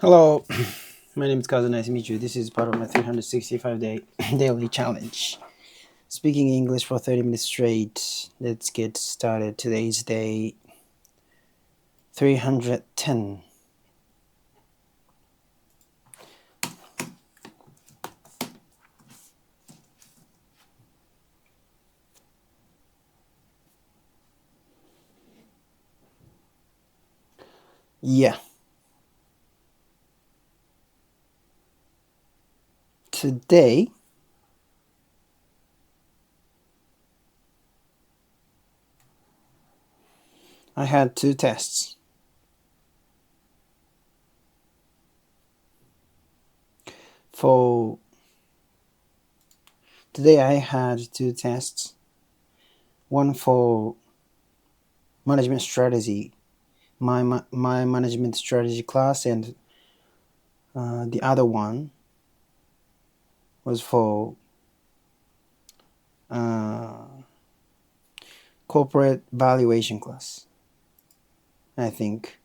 Hello, my name is Kazu. Nice to meet you. This is part of my 365-day daily challenge. Speaking English for 30 minutes straight. Let's get started. Today's day 310. Yeah. Today, I had two tests. For today, I had two tests. One for management strategy, my management strategy class, and the other one was for uh, corporate valuation class, I think.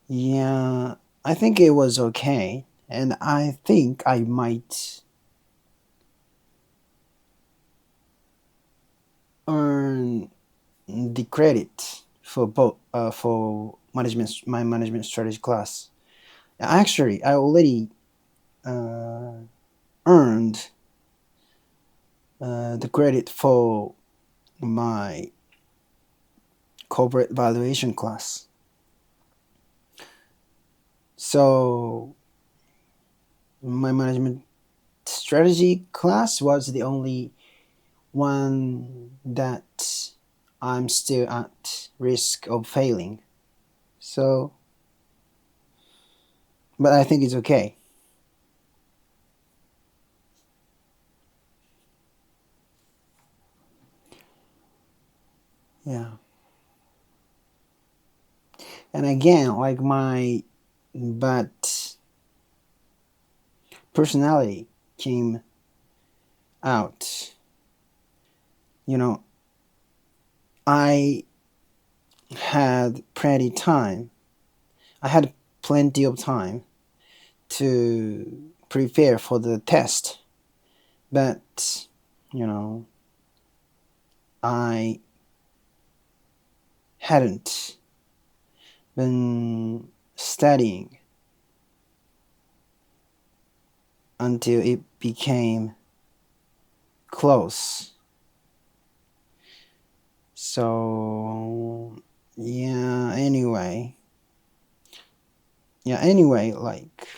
Yeah, I think it was okay. And I think I might earn the credit for both for my management strategy class. Actually, I already uh, earned the credit for my corporate valuation class. So my management strategy class was the only one that I'm still at risk of failing. So, but I think it's okay. Yeah. And again, like my but personality came out. You know, I had plenty time. I had plenty of time to prepare for the test, but you know, I hadn't been studying until it became close. So anyway, like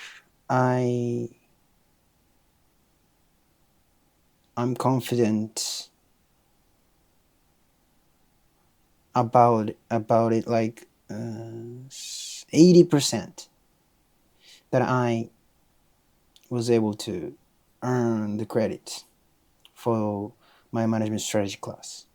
I I'm confident about it, like 80% that I was able to earn the credit for my management strategy class.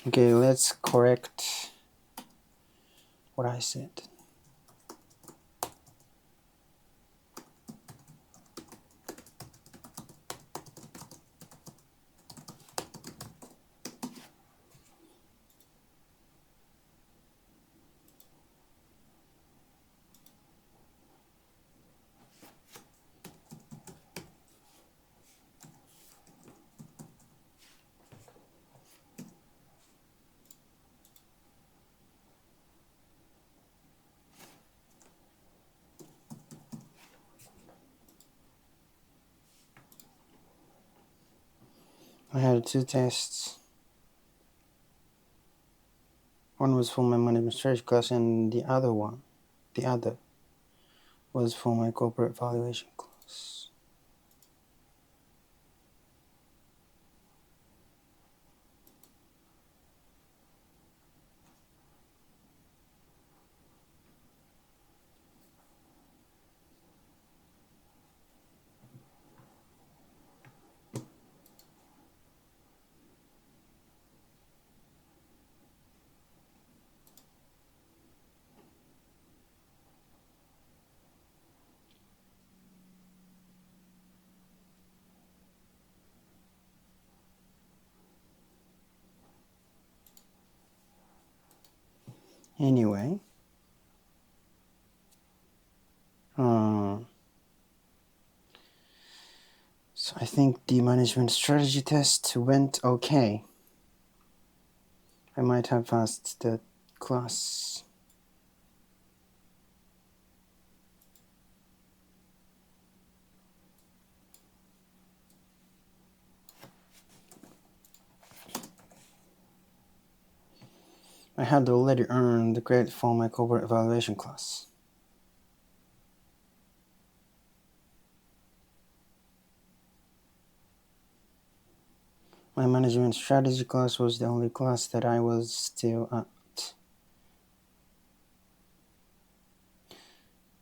Okay, let's correct what I said. I had two tests. One was for my management strategy class, and the other was for my corporate valuation class. Anyway, so I think the management strategy test went okay. I might have passed the class. I had already earned the credit for my corporate evaluation class. My management strategy class was the only class that I was still at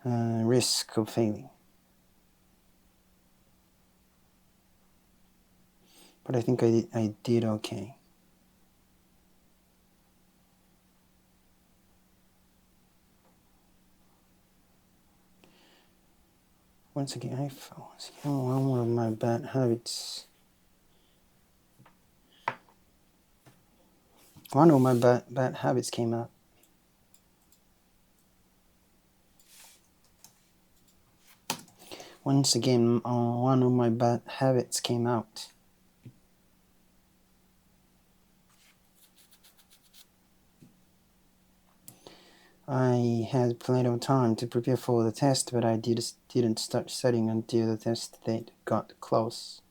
risk of failing. But I think I did okay. Once again, one of my bad habits. One of my bad habits came out. Once again, one of my bad habits came out. I had plenty of time to prepare for the test, but I didn't start studying until the test date got close.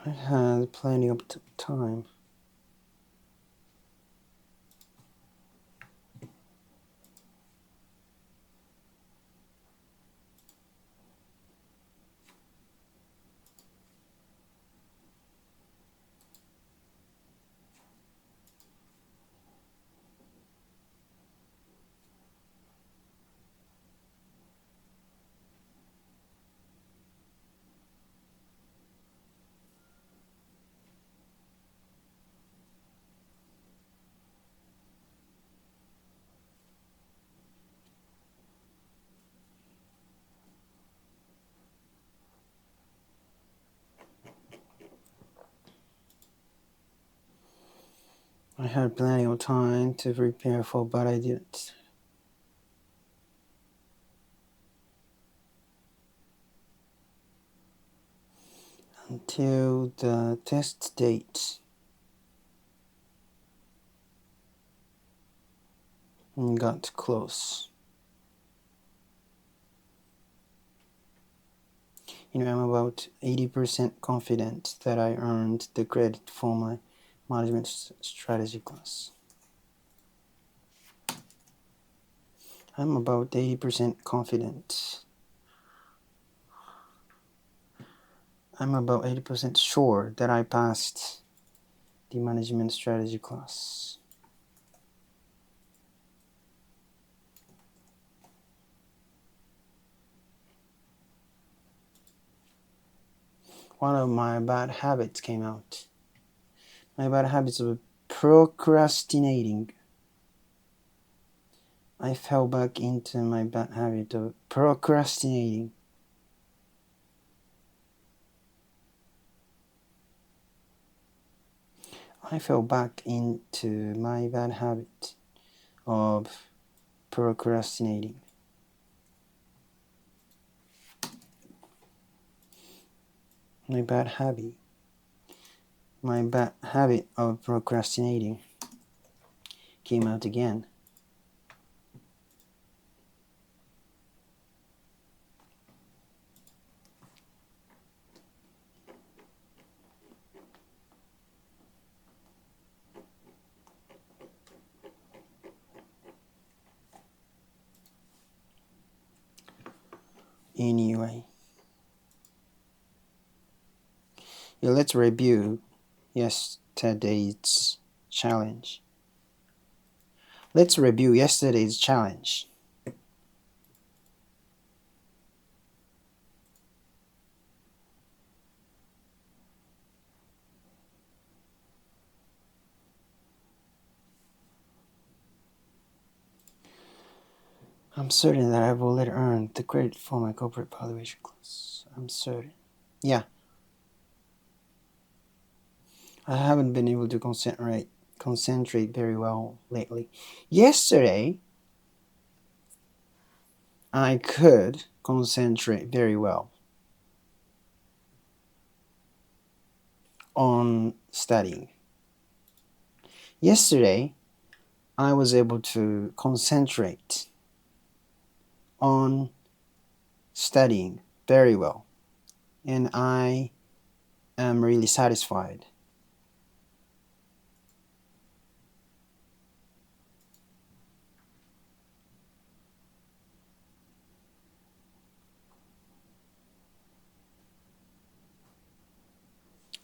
I had plenty of time. I had plenty of time to prepare for, but I didn't. Until the test date got close. I'm about 80% confident that I earned the credit for my management strategy class. I'm about 80% confident. I'm about 80% sure that I passed the management strategy class. One of my bad habits came out. My bad habits of procrastinating. I fell back into my bad habit of procrastinating. I fell back into my bad habit of procrastinating. My bad habit of procrastinating came out again. Anyway, let's review yesterday's challenge. Let's review yesterday's challenge. I'm certain that I've already earned the credit for my corporate valuation class. I'm certain. Yeah, I haven't been able to concentrate very well lately. Yesterday, I could concentrate very well on studying. Yesterday, I was able to concentrate on studying very well, and I am really satisfied.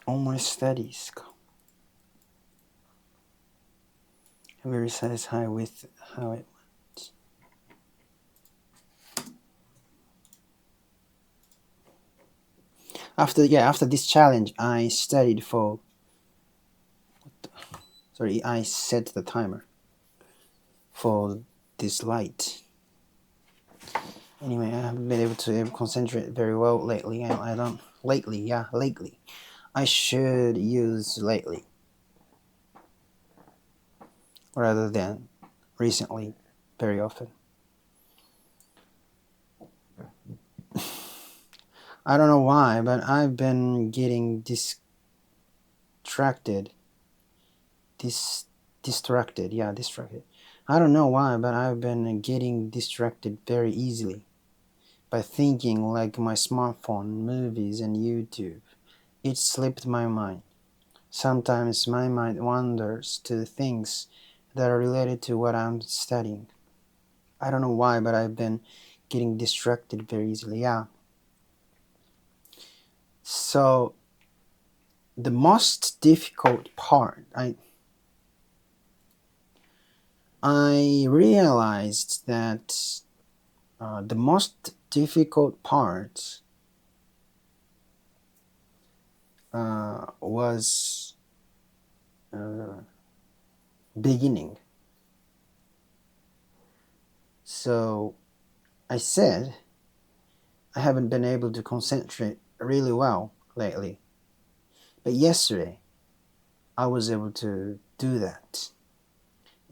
All my studies, I'm very satisfied with how it went. After this challenge, I studied for. Sorry, I set the timer for this light. Anyway, I haven't been able to concentrate very well lately. I don't lately. Yeah, lately. I should use lately rather than recently very often. I don't know why, but I've been getting distracted. Distracted. Yeah, distracted. I don't know why, but I've been getting distracted very easily by thinking like my smartphone, movies, and YouTube. It slipped my mind. Sometimes my mind wanders to things that are related to what I'm studying. I don't know why, but I've been getting distracted very easily. Yeah. So the most difficult part, I realized that the most difficult part was beginning. So I said I haven't been able to concentrate really well lately. But yesterday, I was able to do that.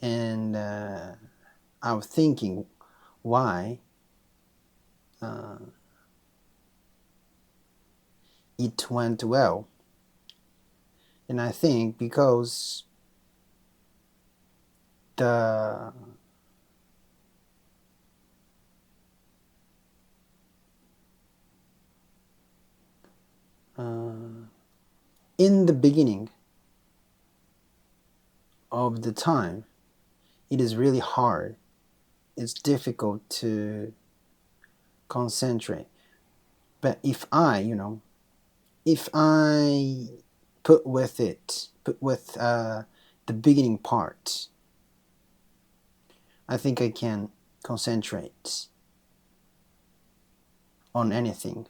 And I was thinking why it went well. And I think because the in the beginning of the time, it is really hard. It's difficult to concentrate. But if if I put with the beginning part, I think I can concentrate on anything.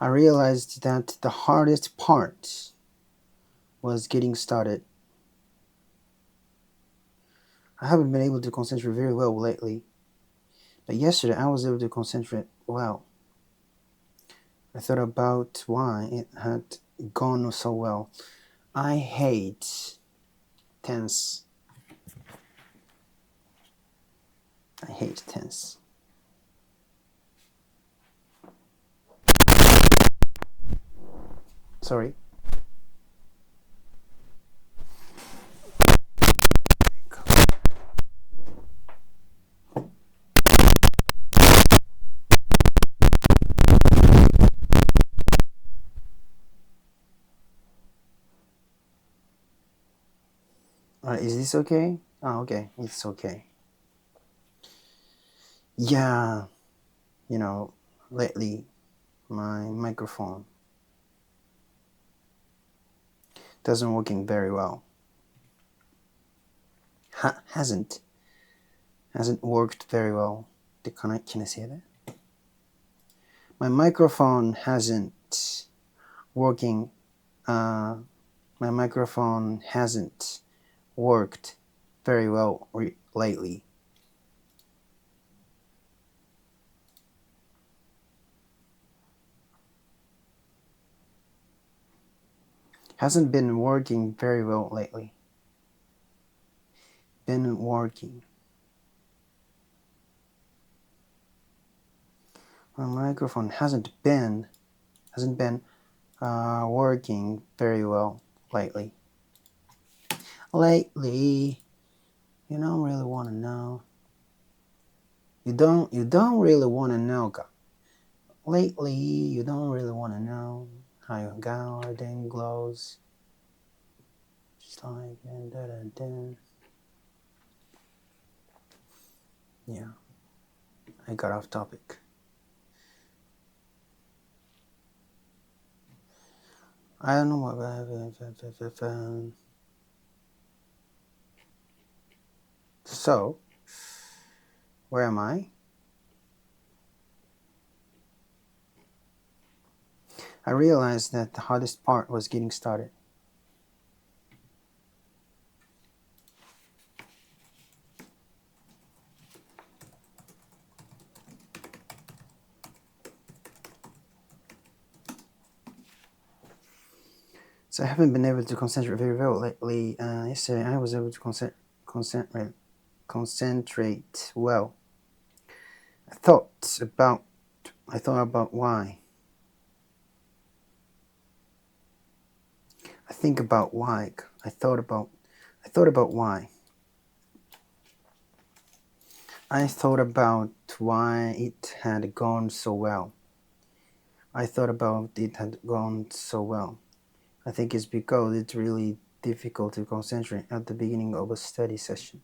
I realized that the hardest part was getting started. I haven't been able to concentrate very well lately, but yesterday I was able to concentrate well. I thought about why it had gone so well. I hate tense. I hate tense. Sorry. Is this okay? Oh, okay. It's okay. Yeah, lately my microphone doesn't working very well. Hasn't worked very well. Can I say that? My microphone hasn't working. My microphone hasn't worked very well lately. Hasn't been working very well lately. Been working. My microphone hasn't been working very well lately. Lately, you don't really want to know. You don't really want to know. Lately, you don't really want to know how your garden glows. Just like yeah, I got off topic. I don't know what. So, where am I? I realized that the hardest part was getting started. So I haven't been able to concentrate very well lately. Yesterday I was able to concentrate well. I thought about why. I think about why. I thought about why. I thought about why it had gone so well. I thought about it had gone so well. I think it's because it's really difficult to concentrate at the beginning of a study session.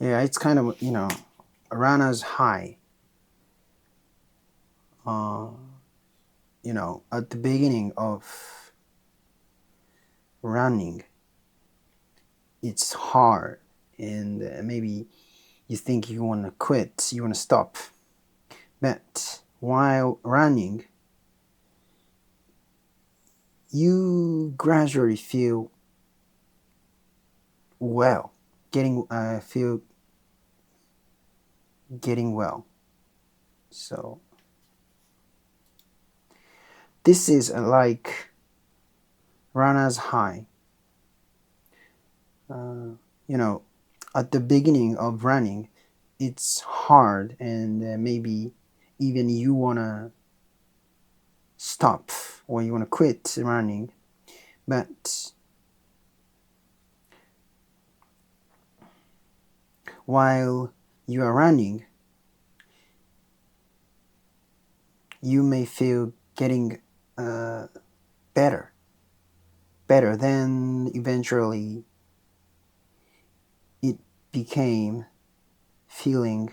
Yeah, it's kind of, runner's high. At the beginning of running, it's hard, and maybe you think you want to quit, you want to stop. But while running, you gradually feel well, getting well. So this is like runner's high. At the beginning of running, it's hard, and maybe even you wanna stop or you wanna quit running, but while you are running, you may feel getting better. Then eventually it became feeling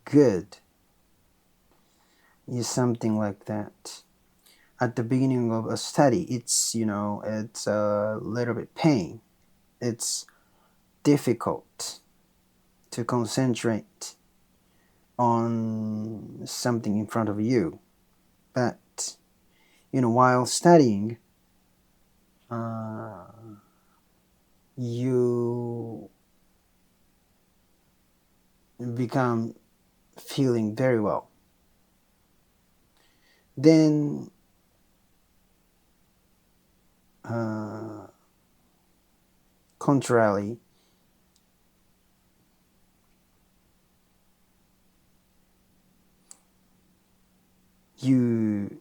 good. Is something like that. At the beginning of a study, it's it's a little bit pain. It's difficult to concentrate on something in front of you, but while studying, you become feeling very well. Then contrarily, you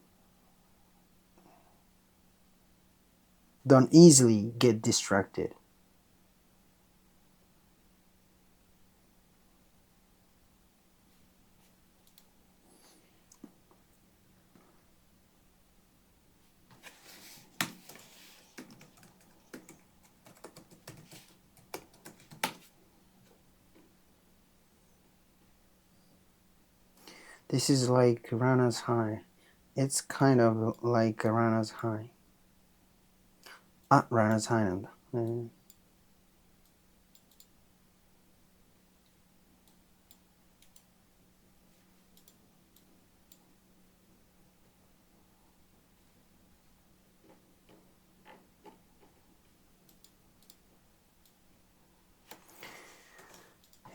don't easily get distracted. This is like runner's high. It's kind of like a runner's high. runner's highなんだ。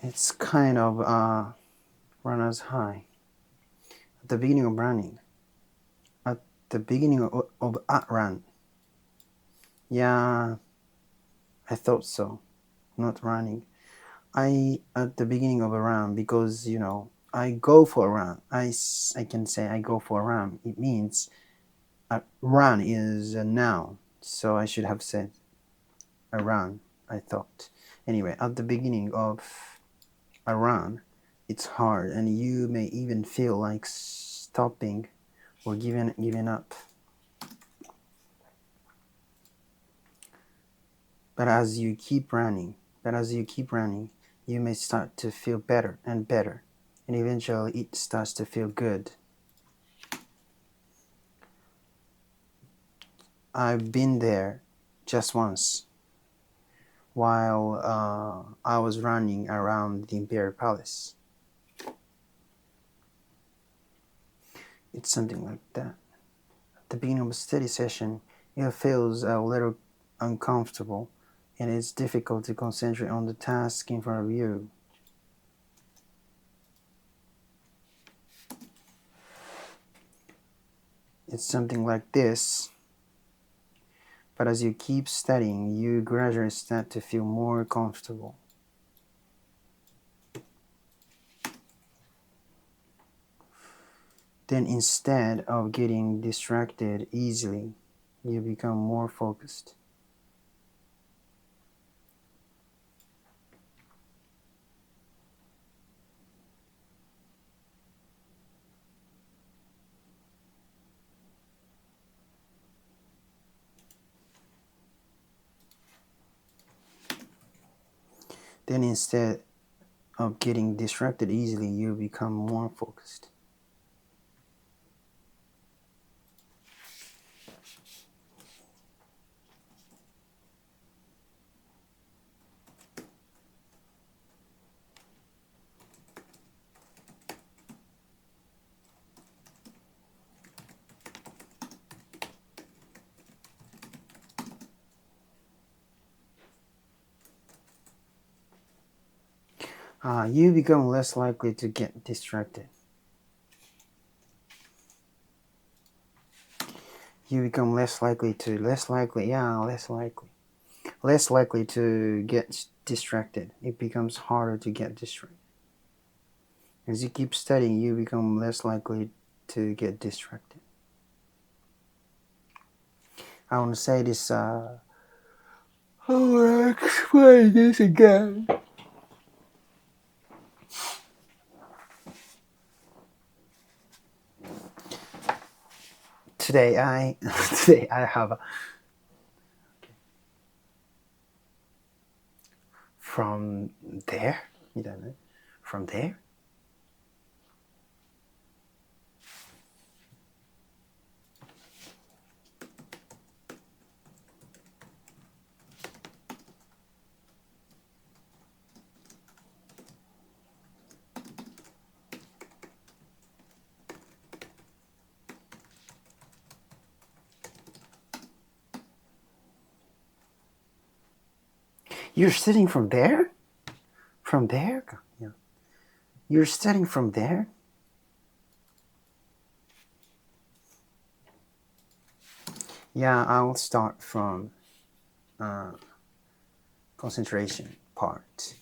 It's kind of runner's high. At the beginning of running. At the beginning of a run. Yeah, I thought so. Not running. At the beginning of a run, because I go for a run. I can say I go for a run. It means a run is a noun, so I should have said a run, I thought. Anyway, at the beginning of a run, it's hard, and you may even feel like stopping or giving up. But as you keep running, you may start to feel better and better, and eventually it starts to feel good. I've been there just once while I was running around the Imperial Palace. It's something like that. At the beginning of a study session, it feels a little uncomfortable, and it's difficult to concentrate on the task in front of you. It's something like this. But as you keep studying, you gradually start to feel more comfortable. Then instead of getting distracted easily, you become more focused. Then instead of getting distracted easily, you become more focused. You become less likely to get distracted. You become less likely to get distracted. It becomes harder to get distracted. As you keep studying, you become less likely to get distracted. I want to say this, I want to explain this again. Today I have from there, from there. You're studying from there? From there? Yeah. You're studying from there? Yeah, I'll start from concentration part.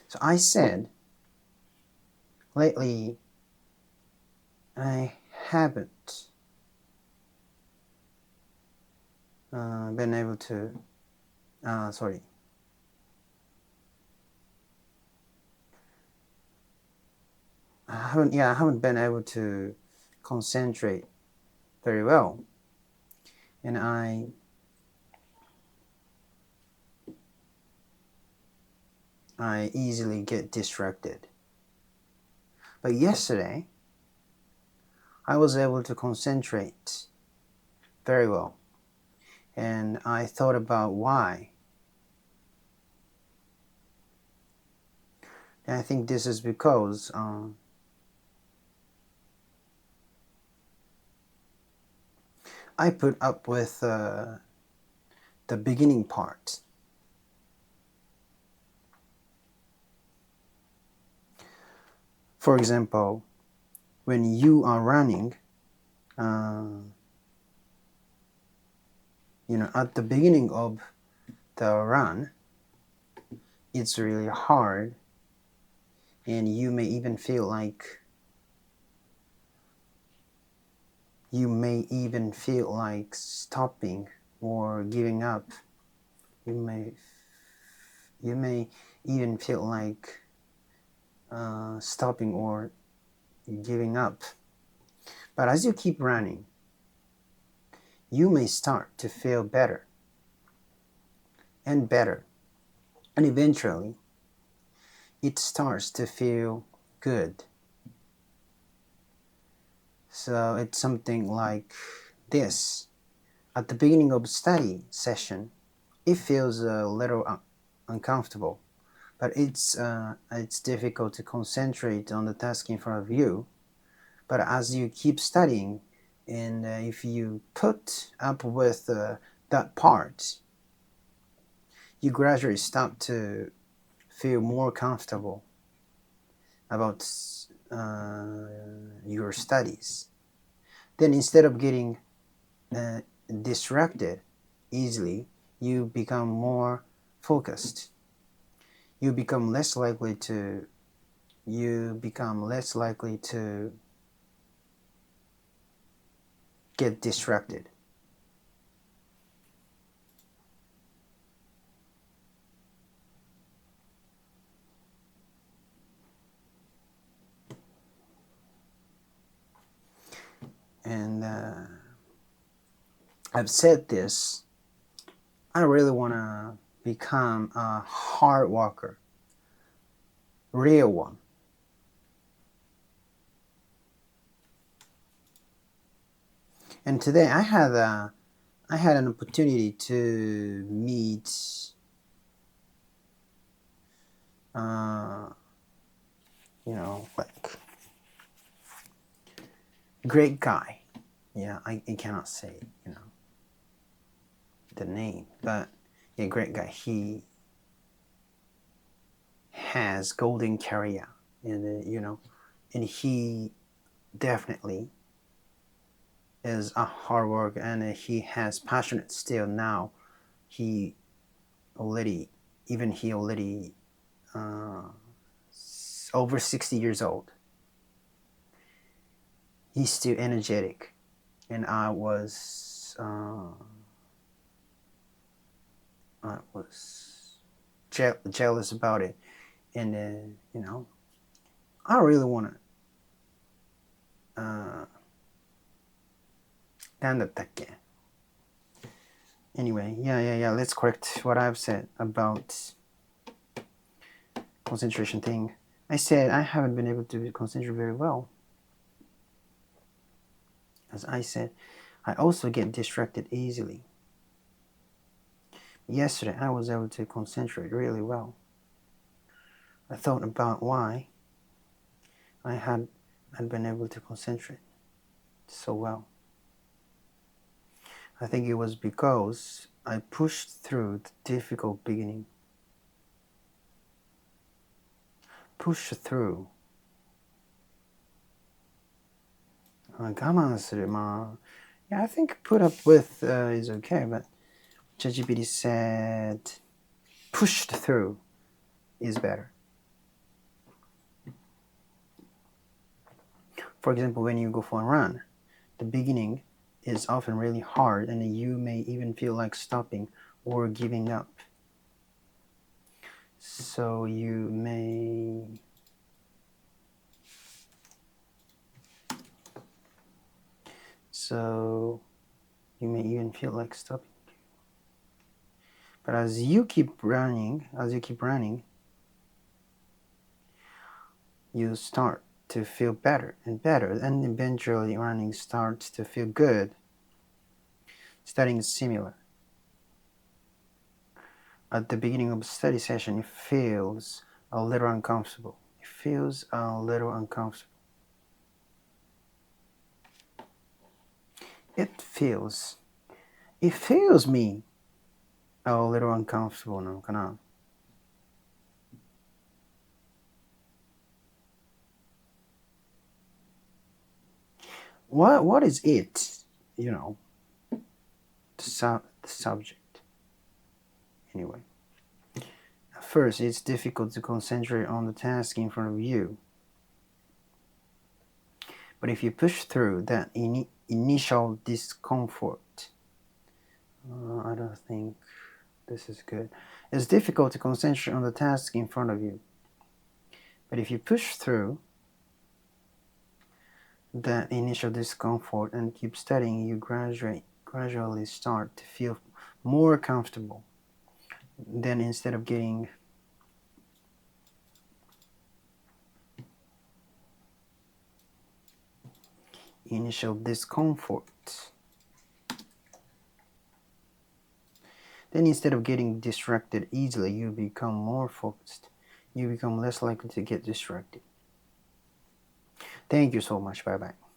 So I said, lately I haven't been able to, sorry. I haven't been able to concentrate very well. And I easily get distracted. But yesterday, I was able to concentrate very well. And I thought about why. And I think this is because I put up with the beginning part. For example, when you are running, at the beginning of the run, it's really hard, and you may even feel like stopping or giving up. You may even feel like stopping or giving up. But as you keep running, you may start to feel better and better. And eventually, it starts to feel good. So it's something like this. At the beginning of study session, it feels a little uncomfortable, but it's difficult to concentrate on the task in front of you. But as you keep studying, and if you put up with that part, you gradually start to feel more comfortable about your studies. Then instead of getting distracted easily, you become more focused. You become less likely to get distracted. And I've said this, I really want to become a hard worker, real one. And today I had an opportunity to meet like great guy. Yeah, I cannot say the name, but yeah, great guy. He has golden career, and and he definitely is a hard work, and he has passionate still now. He already uh, over 60 years old. He's still energetic, and I was jealous about it, and I really want to なんだったっけ Anyway, yeah, let's correct what I've said about concentration thing. I said I haven't been able to concentrate very well. As I said, I also get distracted easily. Yesterday, I was able to concentrate really well. I thought about why I had been able to concentrate so well. I think it was because I pushed through the difficult beginning. Push through. 我慢する yeah, I think put up with is okay, but ChatGPT said pushed through is better. For example, when you go for a run, the beginning is often really hard, and you may even feel like stopping or giving up. So you may even feel like stopping. But as you keep running, you start to feel better and better, and eventually running starts to feel good. Studying is similar. At the beginning of a study session, it feels a little uncomfortable. It feels a little uncomfortable. It feels, it feels me a little uncomfortable なのかな。What is it? You know, the subject. Anyway. At first, it's difficult to concentrate on the task in front of you. But if you push through that initial discomfort, I don't think this is good. It's difficult to concentrate on the task in front of you. But if you push through that initial discomfort and keep studying, you gradually start to feel more comfortable. Then instead of getting initial discomfort, then instead of getting distracted easily, you become more focused. You become less likely to get distracted. Thank you so much. Bye bye.